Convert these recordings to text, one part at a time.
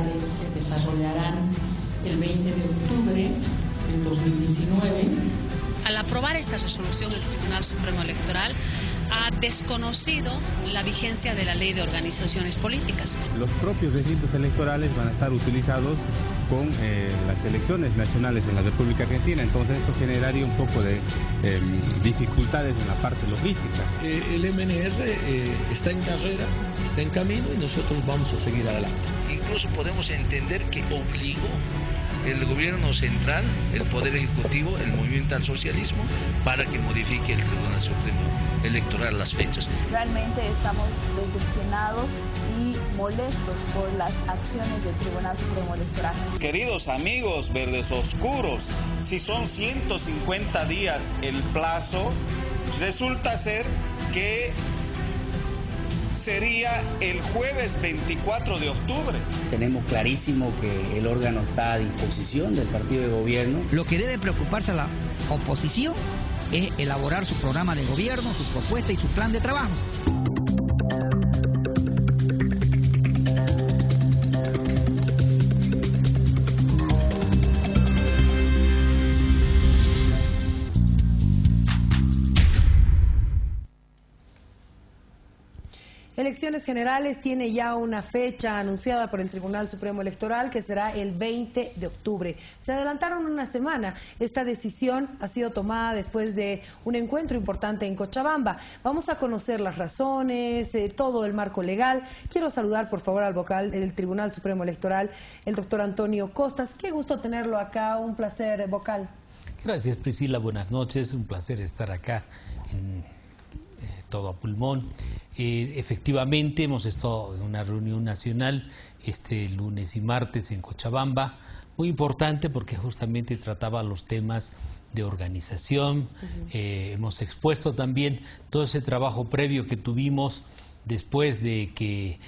generales se desarrollarán el 20 de octubre del 2019. Al aprobar esta resolución, el Tribunal Supremo Electoral ha desconocido la vigencia de la Ley de Organizaciones Políticas. Los propios recintos electorales van a estar utilizados con las elecciones nacionales en la República Argentina, entonces esto generaría un poco de dificultades en la parte logística. El MNR está en carrera, está en camino y nosotros vamos a seguir adelante. Incluso podemos entender que obligó el gobierno central, el Poder Ejecutivo, el movimiento al socialismo, para que modifique el Tribunal Supremo Electoral las fechas. Realmente estamos decepcionados y molestos por las acciones del Tribunal Supremo Electoral. Queridos amigos verdes oscuros, si son 150 días el plazo, resulta ser que sería el jueves 24 de octubre. Tenemos clarísimo que el órgano está a disposición del partido de gobierno. Lo que debe preocuparse a la oposición es elaborar su programa de gobierno, su propuesta y su plan de trabajo. Elecciones generales tiene ya una fecha anunciada por el Tribunal Supremo Electoral que será el 20 de octubre. Se adelantaron una semana. Esta decisión ha sido tomada después de un encuentro importante en Cochabamba. Vamos a conocer las razones, todo el marco legal. Quiero saludar por favor al vocal del Tribunal Supremo Electoral, el doctor Antonio Costas. Qué gusto tenerlo acá, un placer, vocal. Gracias, Priscila, buenas noches, un placer estar acá en todo a pulmón. Efectivamente hemos estado en una reunión nacional este lunes y martes en Cochabamba, muy importante porque justamente trataba los temas de organización. Hemos expuesto también todo ese trabajo previo que tuvimos después de que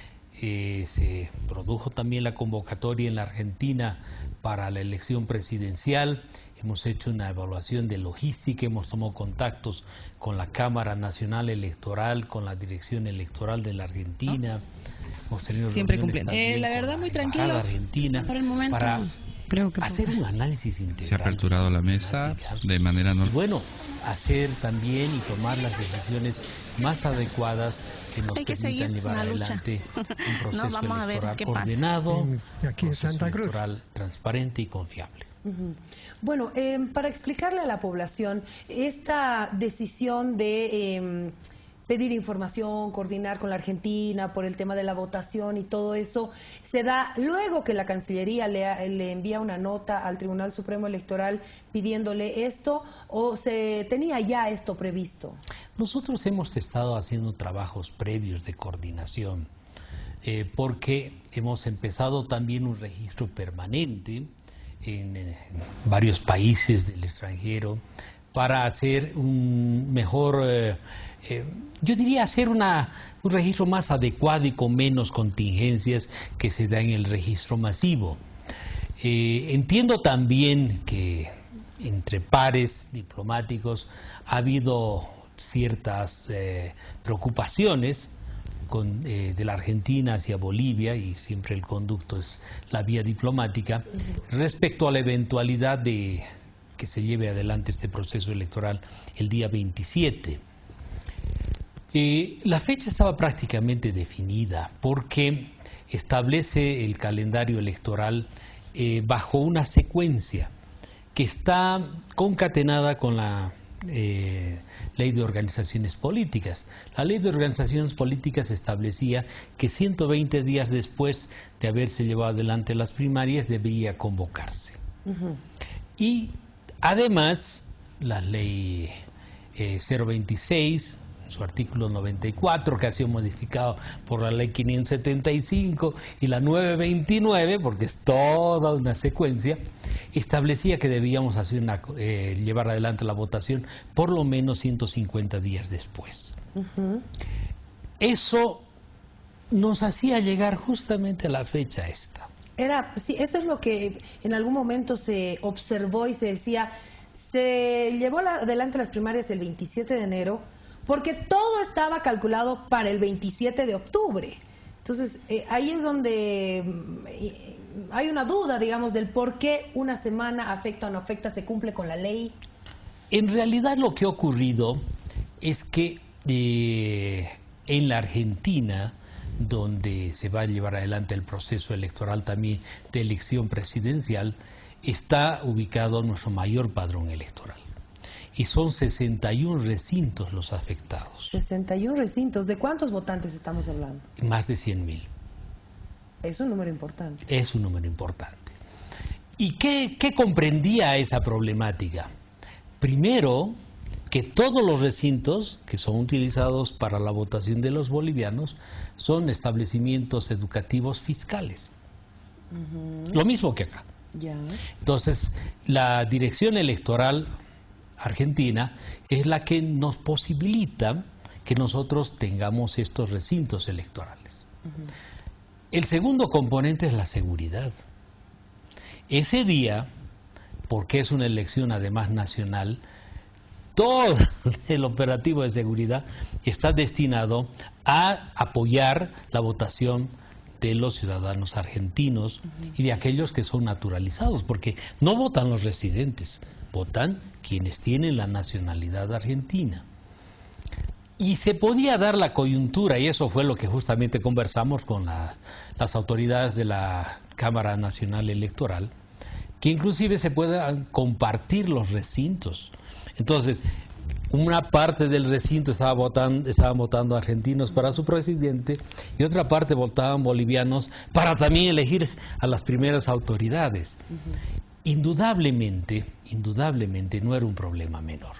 se produjo también la convocatoria en la Argentina para la elección presidencial. Hemos hecho una evaluación de logística, hemos tomado contactos con la Cámara Nacional Electoral, con la Dirección Electoral de la Argentina. Hemos tenido siempre cumplen. La verdad, muy tranquilo. Argentina, por el momento, para creo que hacer un análisis integral. Se ha aperturado la mesa de manera normal. Bueno, hacer también y tomar las decisiones más adecuadas que nos permitan llevar adelante un proceso electoral ordenado, aquí en Santa Cruz, electoral transparente y confiable. Bueno, para explicarle a la población, esta decisión de pedir información, coordinar con la Argentina por el tema de la votación y todo eso, ¿se da luego que la Cancillería le envía una nota al Tribunal Supremo Electoral pidiéndole esto o se tenía ya esto previsto? Nosotros hemos estado haciendo trabajos previos de coordinación porque hemos empezado también un registro permanente en varios países del extranjero para hacer un mejor, yo diría hacer un registro más adecuado y con menos contingencias que se da en el registro masivo. Entiendo también que entre pares diplomáticos ha habido ciertas preocupaciones de la Argentina hacia Bolivia, y siempre el conducto es la vía diplomática, respecto a la eventualidad de que se lleve adelante este proceso electoral el día 27. La fecha estaba prácticamente definida porque establece el calendario electoral bajo una secuencia que está concatenada con la Ley de Organizaciones Políticas. La Ley de Organizaciones Políticas establecía que 120 días después de haberse llevado adelante las primarias debía convocarse. Y además la Ley 026, su artículo 94, que ha sido modificado por la Ley 575 y la 929, porque es toda una secuencia, establecía que debíamos hacer llevar adelante la votación por lo menos 150 días después. Eso nos hacía llegar justamente a la fecha esta. Sí, eso es lo que en algún momento se observó y se decía, se llevó adelante las primarias el 27 de enero, porque todo estaba calculado para el 27 de octubre. Entonces, ahí es donde hay una duda, digamos, del por qué una semana afecta o no afecta, se cumple con la ley. En realidad lo que ha ocurrido es que en la Argentina, donde se va a llevar adelante el proceso electoral también de elección presidencial, está ubicado nuestro mayor padrón electoral. Y son 61 recintos los afectados. 61 recintos. ¿De cuántos votantes estamos hablando? Más de 100.000. Es un número importante. Es un número importante. ¿Y qué comprendía esa problemática? Primero, que todos los recintos que son utilizados para la votación de los bolivianos son establecimientos educativos fiscales. Lo mismo que acá. Ya. Entonces, la Dirección Electoral Argentina es la que nos posibilita que nosotros tengamos estos recintos electorales. El segundo componente es la seguridad. Ese día, porque es una elección además nacional, todo el operativo de seguridad está destinado a apoyar la votación de los ciudadanos argentinos y de aquellos que son naturalizados, porque no votan los residentes, votan quienes tienen la nacionalidad argentina. Y se podía dar la coyuntura, y eso fue lo que justamente conversamos con las autoridades de la Cámara Nacional Electoral, que inclusive se puedan compartir los recintos. Entonces, una parte del recinto estaban votando argentinos para su presidente y otra parte votaban bolivianos para también elegir a las primeras autoridades. Indudablemente no era un problema menor.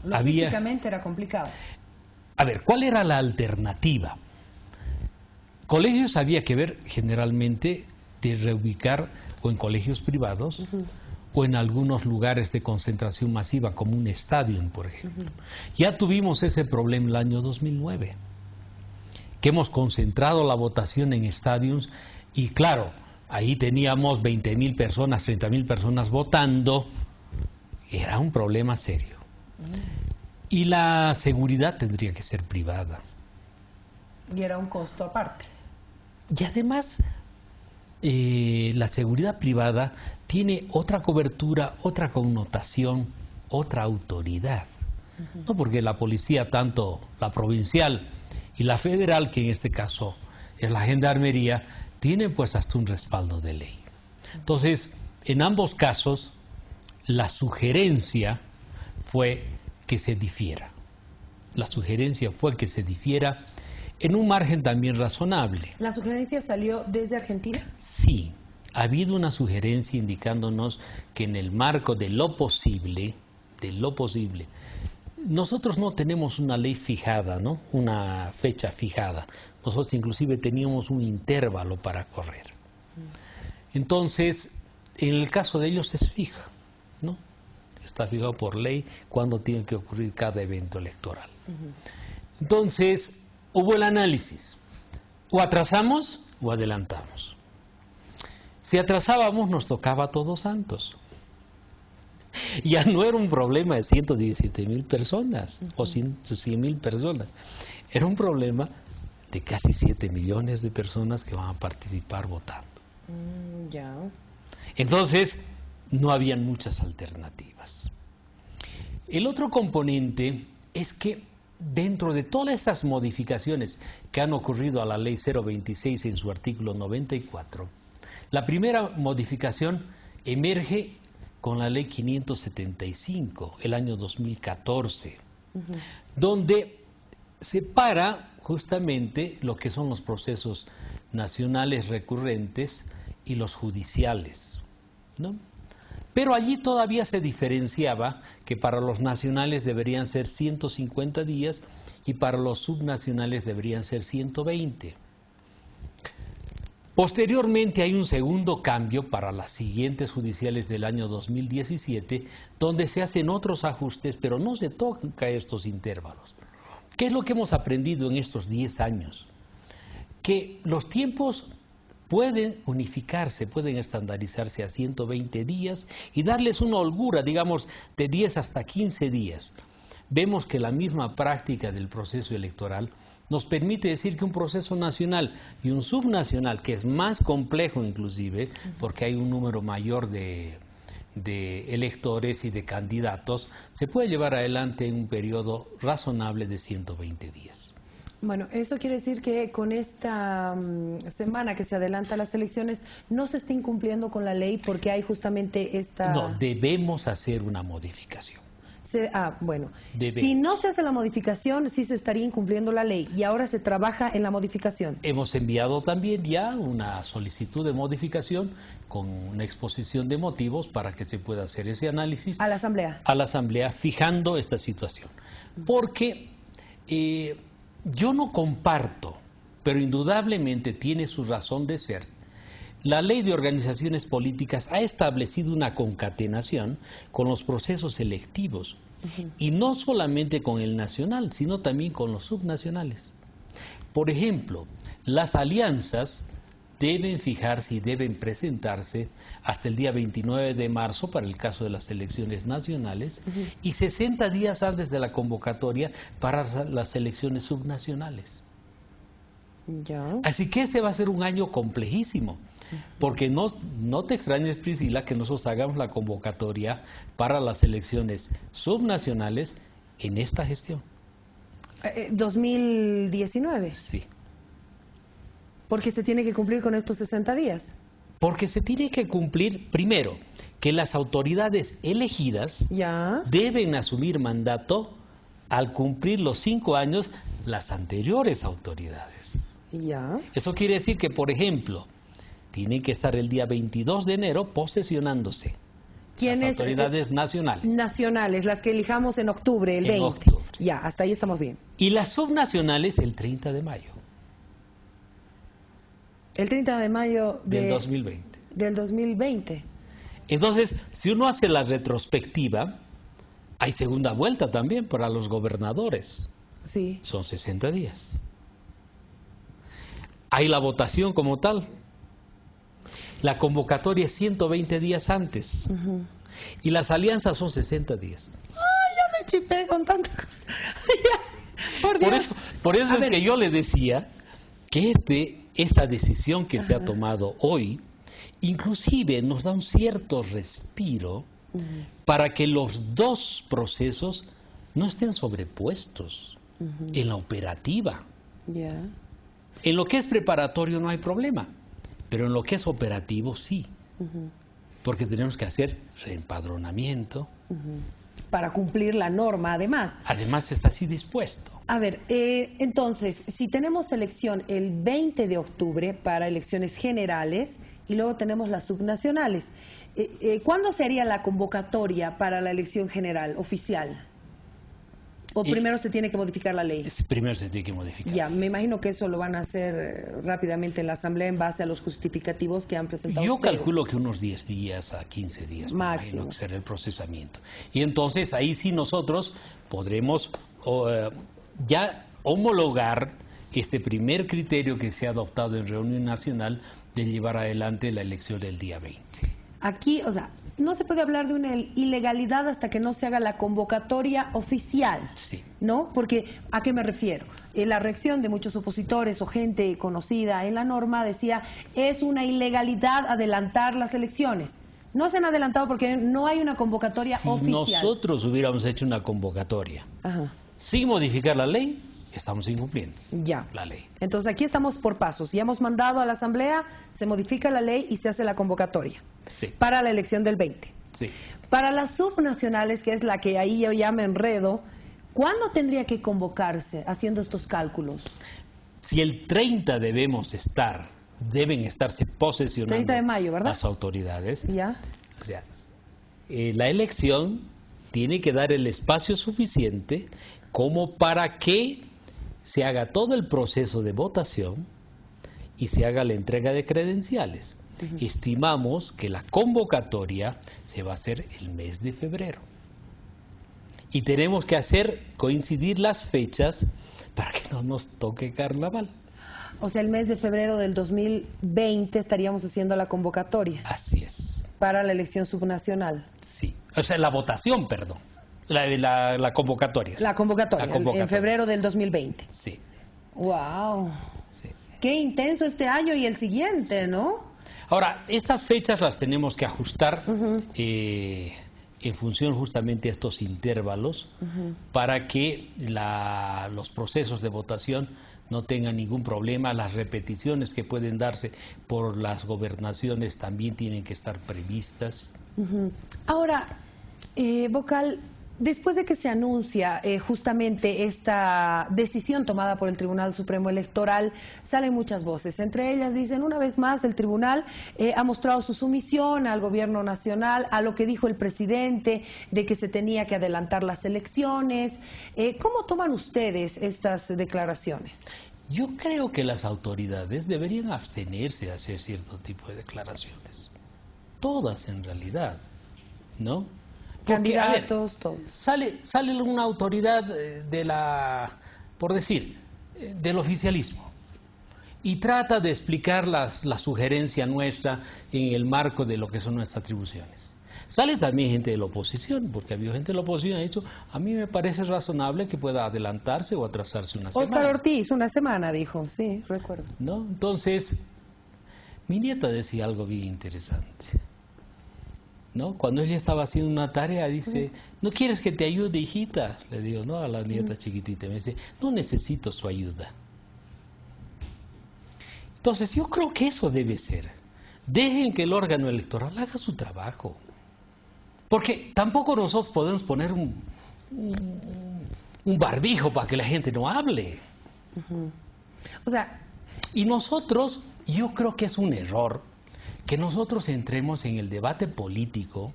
Logísticamente era complicado. A ver, ¿cuál era la alternativa? Colegios había que ver generalmente de reubicar o en colegios privados o en algunos lugares de concentración masiva, como un estadio, por ejemplo. Ya tuvimos ese problema el año 2009, que hemos concentrado la votación en estadios y claro, ahí teníamos 20.000 personas, 30.000 personas votando. Era un problema serio. Y la seguridad tendría que ser privada. Y era un costo aparte. Y además, la seguridad privada tiene otra cobertura, otra connotación, otra autoridad. No, porque la policía, tanto la provincial y la federal, que en este caso es la gendarmería, tienen pues hasta un respaldo de ley. Entonces, en ambos casos, la sugerencia fue que se difiera. La sugerencia fue que se difiera en un margen también razonable. ¿La sugerencia salió desde Argentina? Sí, ha habido una sugerencia indicándonos que en el marco de lo posible, nosotros no tenemos una ley fijada, ¿no? Una fecha fijada. Nosotros inclusive teníamos un intervalo para correr. Entonces, en el caso de ellos es fija, ¿no? Está fijado por ley cuándo tiene que ocurrir cada evento electoral. Entonces, hubo el análisis. O atrasamos o adelantamos. Si atrasábamos, nos tocaba Todos Santos. Ya no era un problema de 117.000 personas o 100.000 personas. Era un problema de casi 7 millones de personas que van a participar votando. Ya. Entonces, no habían muchas alternativas. El otro componente es que dentro de todas esas modificaciones que han ocurrido a la Ley 026 en su artículo 94, la primera modificación emerge con la Ley 575, el año 2014, donde separa justamente lo que son los procesos nacionales recurrentes y los judiciales, ¿no? Pero allí todavía se diferenciaba que para los nacionales deberían ser 150 días y para los subnacionales deberían ser 120. Posteriormente hay un segundo cambio para las siguientes judiciales del año 2017, donde se hacen otros ajustes, pero no se tocan estos intervalos. ¿Qué es lo que hemos aprendido en estos 10 años? Que los tiempos pueden unificarse, pueden estandarizarse a 120 días y darles una holgura, digamos, de 10 hasta 15 días. Vemos que la misma práctica del proceso electoral nos permite decir que un proceso nacional y un subnacional, que es más complejo inclusive, porque hay un número mayor de electores y de candidatos, se puede llevar adelante en un periodo razonable de 120 días. Bueno, eso quiere decir que con esta semana que se adelanta las elecciones no se está incumpliendo con la ley porque hay justamente esta... No, debemos hacer una modificación. Bueno, si no se hace la modificación, sí se estaría incumpliendo la ley y ahora se trabaja en la modificación. Hemos enviado también ya una solicitud de modificación con una exposición de motivos para que se pueda hacer ese análisis. ¿A la Asamblea? A la Asamblea, fijando esta situación. Porque yo no comparto, pero indudablemente tiene su razón de ser. La Ley de Organizaciones Políticas ha establecido una concatenación con los procesos electivos, y no solamente con el nacional, sino también con los subnacionales. Por ejemplo, las alianzas deben fijarse y deben presentarse hasta el día 29 de marzo para el caso de las elecciones nacionales y 60 días antes de la convocatoria para las elecciones subnacionales. Ya. Así que este va a ser un año complejísimo, porque no te extrañes, Priscila, que nosotros hagamos la convocatoria para las elecciones subnacionales en esta gestión. 2019. Sí. Porque se tiene que cumplir con estos 60 días. Porque se tiene que cumplir, primero, que las autoridades elegidas deben asumir mandato al cumplir los 5 años las anteriores autoridades. Eso quiere decir que, por ejemplo, tienen que estar el día 22 de enero posesionándose. ¿Quiénes? Las autoridades nacionales. Nacionales, las que elijamos en octubre, el 20. Octubre. Ya, hasta ahí estamos bien. Y las subnacionales el 30 de mayo. El 30 de mayo del 2020. Del 2020. Entonces, si uno hace la retrospectiva, hay segunda vuelta también para los gobernadores. Sí. Son 60 días. Hay la votación como tal. La convocatoria es 120 días antes. Y las alianzas son 60 días. ¡Ay, ya me chipé con tanta cosa! Por Dios. Por eso es que yo le decía que esta decisión que se ha tomado hoy, inclusive nos da un cierto respiro para que los dos procesos no estén sobrepuestos en la operativa. En lo que es preparatorio no hay problema, pero en lo que es operativo sí, porque tenemos que hacer reempadronamiento. Para cumplir la norma, además. Además está así dispuesto. A ver, entonces, si tenemos elección el 20 de octubre para elecciones generales y luego tenemos las subnacionales, ¿cuándo sería la convocatoria para la elección general oficial? ¿O primero se tiene que modificar la ley? Primero se tiene que modificar. Ya, me imagino que eso lo van a hacer rápidamente en la Asamblea en base a los justificativos que han presentado Yo ustedes. calculo que unos 10 días a 15 días máximo que será el procesamiento. Y entonces ahí sí nosotros podremos ya homologar este primer criterio que se ha adoptado en reunión nacional de llevar adelante la elección del día 20. Aquí, o sea, no se puede hablar de una ilegalidad hasta que no se haga la convocatoria oficial, ¿no? Porque, ¿a qué me refiero? La reacción de muchos opositores o gente conocida en la norma decía, es una ilegalidad adelantar las elecciones. No se han adelantado porque no hay una convocatoria oficial. Si nosotros hubiéramos hecho una convocatoria sin modificar la ley, estamos incumpliendo la ley. Entonces aquí estamos por pasos. Ya hemos mandado a la Asamblea, se modifica la ley y se hace la convocatoria para la elección del 20. Para las subnacionales, que es la que ahí yo ya me enredo, ¿cuándo tendría que convocarse haciendo estos cálculos? Si el 30 deben estarse posesionando 30 de mayo, ¿verdad? Las autoridades. O sea, la elección tiene que dar el espacio suficiente como para que se haga todo el proceso de votación y se haga la entrega de credenciales. Estimamos que la convocatoria se va a hacer el mes de febrero. Y tenemos que hacer coincidir las fechas para que no nos toque carnaval. O sea, el mes de febrero del 2020 estaríamos haciendo la convocatoria. Así es. Para la elección subnacional. Sí, o sea, la votación, perdón. La convocatoria. La convocatoria, en febrero del 2020. Sí. ¡Wow! Sí. Qué intenso este año y el siguiente, ¿no? Ahora, estas fechas las tenemos que ajustar en función justamente de estos intervalos para que los procesos de votación no tengan ningún problema. Las repeticiones que pueden darse por las gobernaciones también tienen que estar previstas. Ahora, vocal, después de que se anuncia justamente esta decisión tomada por el Tribunal Supremo Electoral, salen muchas voces. Entre ellas dicen, una vez más, el tribunal ha mostrado su sumisión al gobierno nacional, a lo que dijo el presidente de que se tenía que adelantar las elecciones. ¿Cómo toman ustedes estas declaraciones? Yo creo que las autoridades deberían abstenerse de hacer cierto tipo de declaraciones. Todas, en realidad, ¿no? Porque, candidatos, todos. Sale una autoridad por decir, del oficialismo y trata de explicar la sugerencia nuestra en el marco de lo que son nuestras atribuciones. Sale también gente de la oposición, porque había gente de la oposición que ha dicho, a mí me parece razonable que pueda adelantarse o atrasarse una semana. Óscar Ortiz, una semana, dijo, sí, recuerdo. ¿No? Entonces, mi nieta decía algo bien interesante. ¿No? Cuando ella estaba haciendo una tarea, dice, ¿no quieres que te ayude, hijita? Le digo, ¿no? A la nieta chiquitita. Me dice, no necesito su ayuda. Entonces, yo creo que eso debe ser. Dejen que el órgano electoral haga su trabajo. Porque tampoco nosotros podemos poner un barbijo para que la gente no hable. O sea, y nosotros, yo creo que es un error que nosotros entremos en el debate político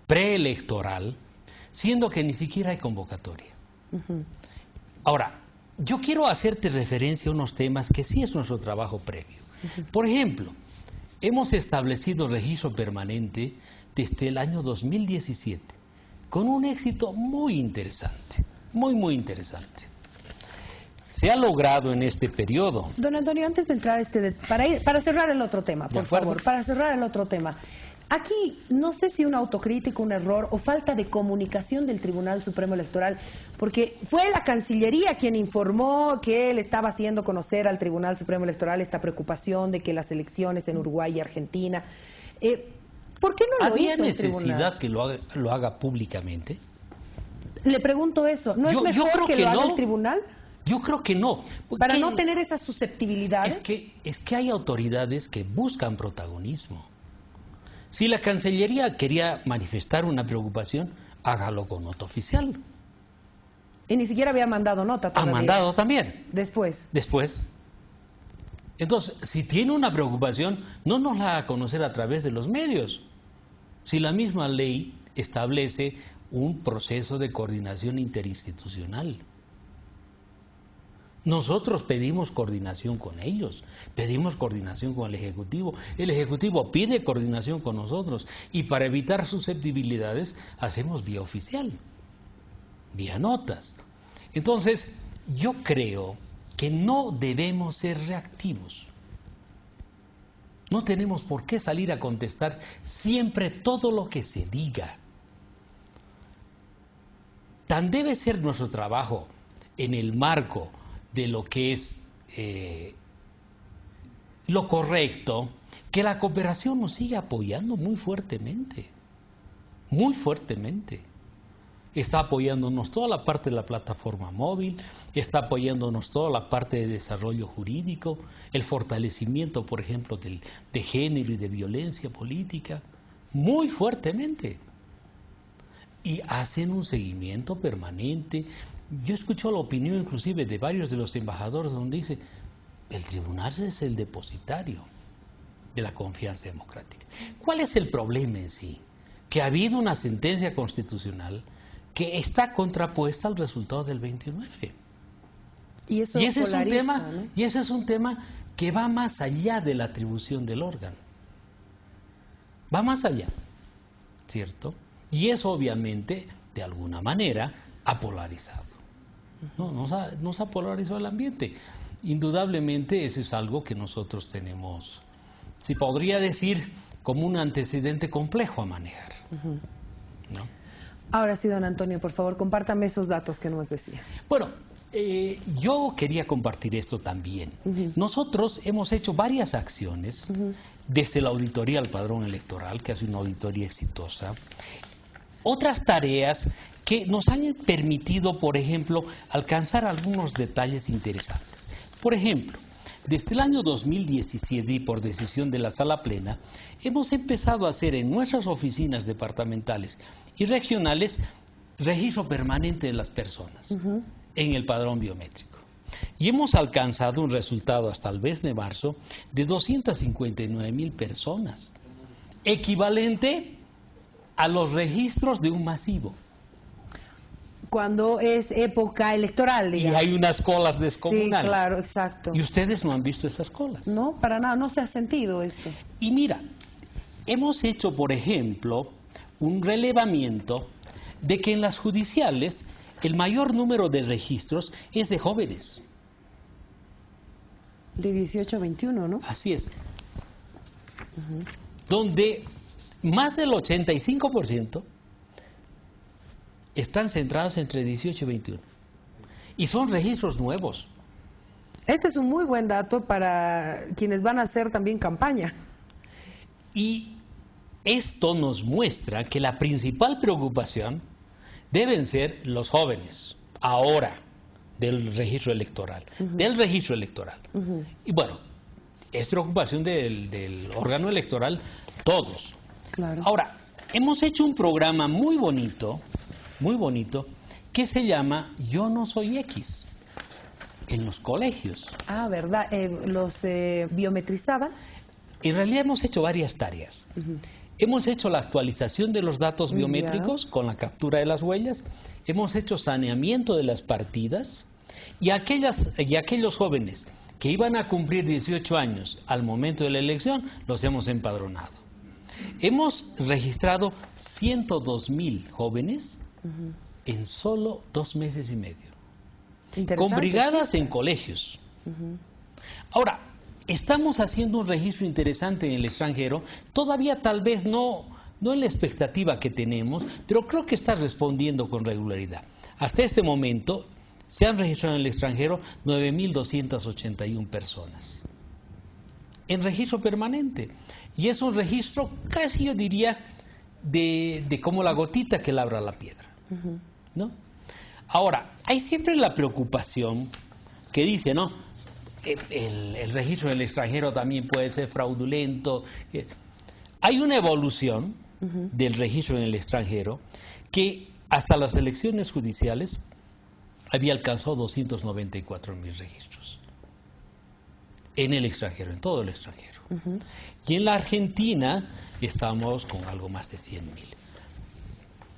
preelectoral, siendo que ni siquiera hay convocatoria. Ahora, yo quiero hacerte referencia a unos temas que sí es nuestro trabajo previo. Por ejemplo, hemos establecido registro permanente desde el año 2017, con un éxito muy interesante, muy interesante. Se ha logrado en este periodo. Don Antonio, antes de entrar para cerrar el otro tema, por favor, para cerrar el otro tema. Aquí no sé si una autocrítica, un error o falta de comunicación del Tribunal Supremo Electoral, porque fue la Cancillería quien informó que él estaba haciendo conocer al Tribunal Supremo Electoral esta preocupación de que las elecciones en Uruguay y Argentina. ¿Por qué no lo hizo el tribunal? ¿Había necesidad que lo haga públicamente? Le pregunto eso. ¿No es mejor que lo haga el tribunal? Yo creo que no. Para no tener esas susceptibilidades. Es que hay autoridades que buscan protagonismo. Si la Cancillería quería manifestar una preocupación, hágalo con nota oficial. Y ni siquiera había mandado nota todavía. Ha mandado también. Después. Entonces, si tiene una preocupación, no nos la haga conocer a través de los medios. Si la misma ley establece un proceso de coordinación interinstitucional. Nosotros pedimos coordinación con ellos, pedimos coordinación con el Ejecutivo pide coordinación con nosotros y para evitar susceptibilidades hacemos vía oficial, vía notas. Entonces, yo creo que no debemos ser reactivos. No tenemos por qué salir a contestar siempre todo lo que se diga. Tan debe ser nuestro trabajo en el marco de lo que es lo correcto, que la cooperación nos sigue apoyando muy fuertemente. Está apoyándonos toda la parte de la plataforma móvil, está apoyándonos toda la parte de desarrollo jurídico, el fortalecimiento, por ejemplo, de género y de violencia política, muy fuertemente. Y hacen un seguimiento permanente. Yo escucho la opinión inclusive de varios de los embajadores donde dice, el tribunal es el depositario de la confianza democrática. ¿Cuál es el problema en sí? Que ha habido una sentencia constitucional que está contrapuesta al resultado del 29. Y ese es un tema que va más allá de la atribución del órgano. Va más allá, ¿cierto? Y eso obviamente, de alguna manera, ha polarizado. Nos ha polarizado el ambiente. Indudablemente eso es algo que nosotros tenemos, se podría decir, como un antecedente complejo a manejar. ¿No? Ahora sí, don Antonio, por favor, compártame esos datos que nos decía. Bueno, Yo quería compartir esto también. Nosotros hemos hecho varias acciones, desde la auditoría al padrón electoral, que ha sido una auditoría exitosa, otras tareas que nos han permitido, por ejemplo, alcanzar algunos detalles interesantes. Por ejemplo, desde el año 2017 y por decisión de la Sala Plena, hemos empezado a hacer en nuestras oficinas departamentales y regionales registro permanente de las personas en el padrón biométrico. Y hemos alcanzado un resultado hasta el mes de marzo de 259,000 personas, equivalente a los registros de un masivo. Cuando es época electoral, digamos. Y hay unas colas descomunales. Sí, claro, exacto. Y ustedes no han visto esas colas. No, para nada, no se ha sentido esto. Y mira, hemos hecho, por ejemplo, un relevamiento de que en las judiciales el mayor número de registros es de jóvenes. De 18 a 21, ¿no? Así es. Donde más del 85% están centrados entre 18 y 21. Y son registros nuevos. Este es un muy buen dato para quienes van a hacer también campaña. Y esto nos muestra que la principal preocupación deben ser los jóvenes, ahora, del registro electoral. Y bueno, es preocupación del órgano electoral, todos. Claro. Ahora, hemos hecho un programa muy bonito, que se llama Yo no soy X, en los colegios. Ah, ¿verdad? ¿Los biometrizaban? En realidad hemos hecho varias tareas. Hemos hecho la actualización de los datos biométricos con la captura de las huellas, hemos hecho saneamiento de las partidas y aquellos jóvenes que iban a cumplir 18 años al momento de la elección, los hemos empadronado. Hemos registrado 102,000 jóvenes en solo 2 meses y medio, con brigadas en colegios. Ahora, estamos haciendo un registro interesante en el extranjero, todavía tal vez no en la expectativa que tenemos, pero creo que está respondiendo con regularidad. Hasta este momento se han registrado en el extranjero 9,281 personas en registro permanente. Y es un registro casi, yo diría, de como la gotita que labra la piedra, ¿no? Ahora, hay siempre la preocupación que dice, ¿no? El registro del extranjero también puede ser fraudulento. Hay una evolución del registro en el extranjero que hasta las elecciones judiciales había alcanzado 294,000 registros en el extranjero, en todo el extranjero. Y en la Argentina estamos con algo más de 100,000.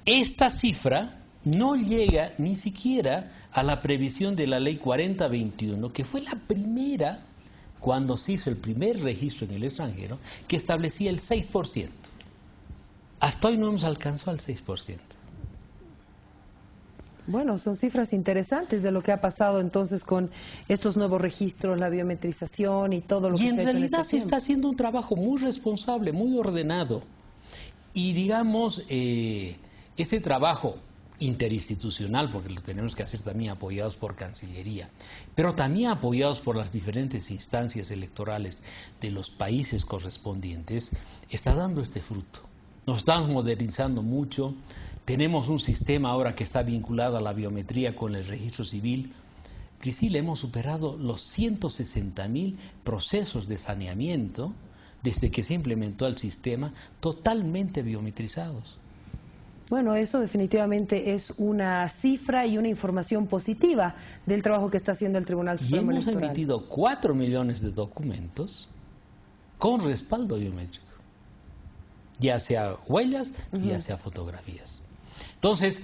Esta cifra no llega ni siquiera a la previsión de la ley 4021, que fue la primera, cuando se hizo el primer registro en el extranjero, que establecía el 6%. Hasta hoy no hemos alcanzado el 6%. Bueno, son cifras interesantes de lo que ha pasado entonces con estos nuevos registros, la biometrización y todo lo que se ha hecho. Y en realidad se está haciendo un trabajo muy responsable, muy ordenado. Y digamos, este trabajo interinstitucional, porque lo tenemos que hacer también apoyados por Cancillería, pero también apoyados por las diferentes instancias electorales de los países correspondientes, está dando este fruto. Nos estamos modernizando mucho, tenemos un sistema ahora que está vinculado a la biometría con el registro civil. Priscila, hemos superado los 160,000 procesos de saneamiento desde que se implementó el sistema, totalmente biometrizados. Bueno, eso definitivamente es una cifra y una información positiva del trabajo que está haciendo el Tribunal Supremo Electoral. Y hemos emitido 4 millones de documentos con respaldo biométrico, ya sea huellas, ya sea fotografías. Entonces,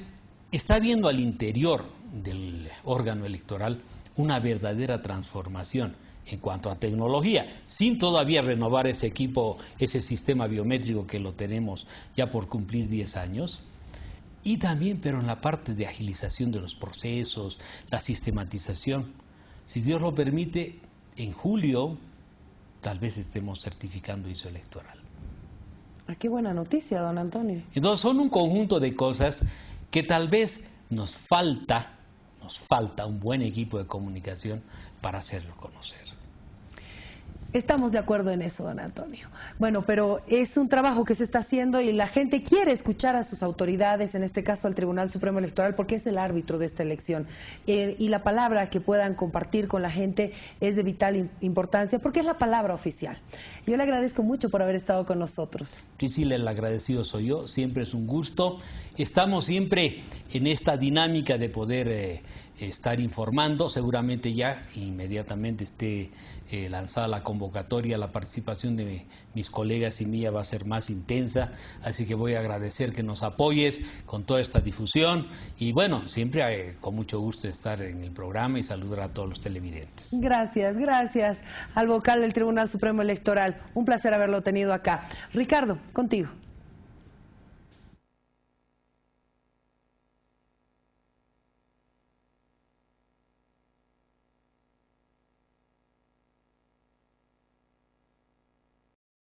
está habiendo al interior del órgano electoral una verdadera transformación en cuanto a tecnología, sin todavía renovar ese equipo, ese sistema biométrico que lo tenemos ya por cumplir 10 años, y también, pero en la parte de agilización de los procesos, la sistematización. Si Dios lo permite, en julio tal vez estemos certificando ISO electoral. Qué buena noticia, don Antonio. Entonces son un conjunto de cosas que tal vez nos falta nos falta un buen equipo de comunicación para hacerlo conocer. Estamos de acuerdo en eso, don Antonio. Bueno, pero es un trabajo que se está haciendo y la gente quiere escuchar a sus autoridades, en este caso al Tribunal Supremo Electoral, porque es el árbitro de esta elección. Y la palabra que puedan compartir con la gente es de vital importancia, porque es la palabra oficial. Yo le agradezco mucho por haber estado con nosotros. Priscila, el agradecido soy yo, siempre es un gusto. Estamos siempre en esta dinámica de poder estar informando, seguramente ya inmediatamente esté lanzada la convocatoria, la participación de mis colegas y mía va a ser más intensa, así que voy a agradecer que nos apoyes con toda esta difusión y bueno, siempre con mucho gusto estar en el programa y saludar a todos los televidentes. Gracias, gracias al vocal del Tribunal Supremo Electoral, un placer haberlo tenido acá. Ricardo, contigo.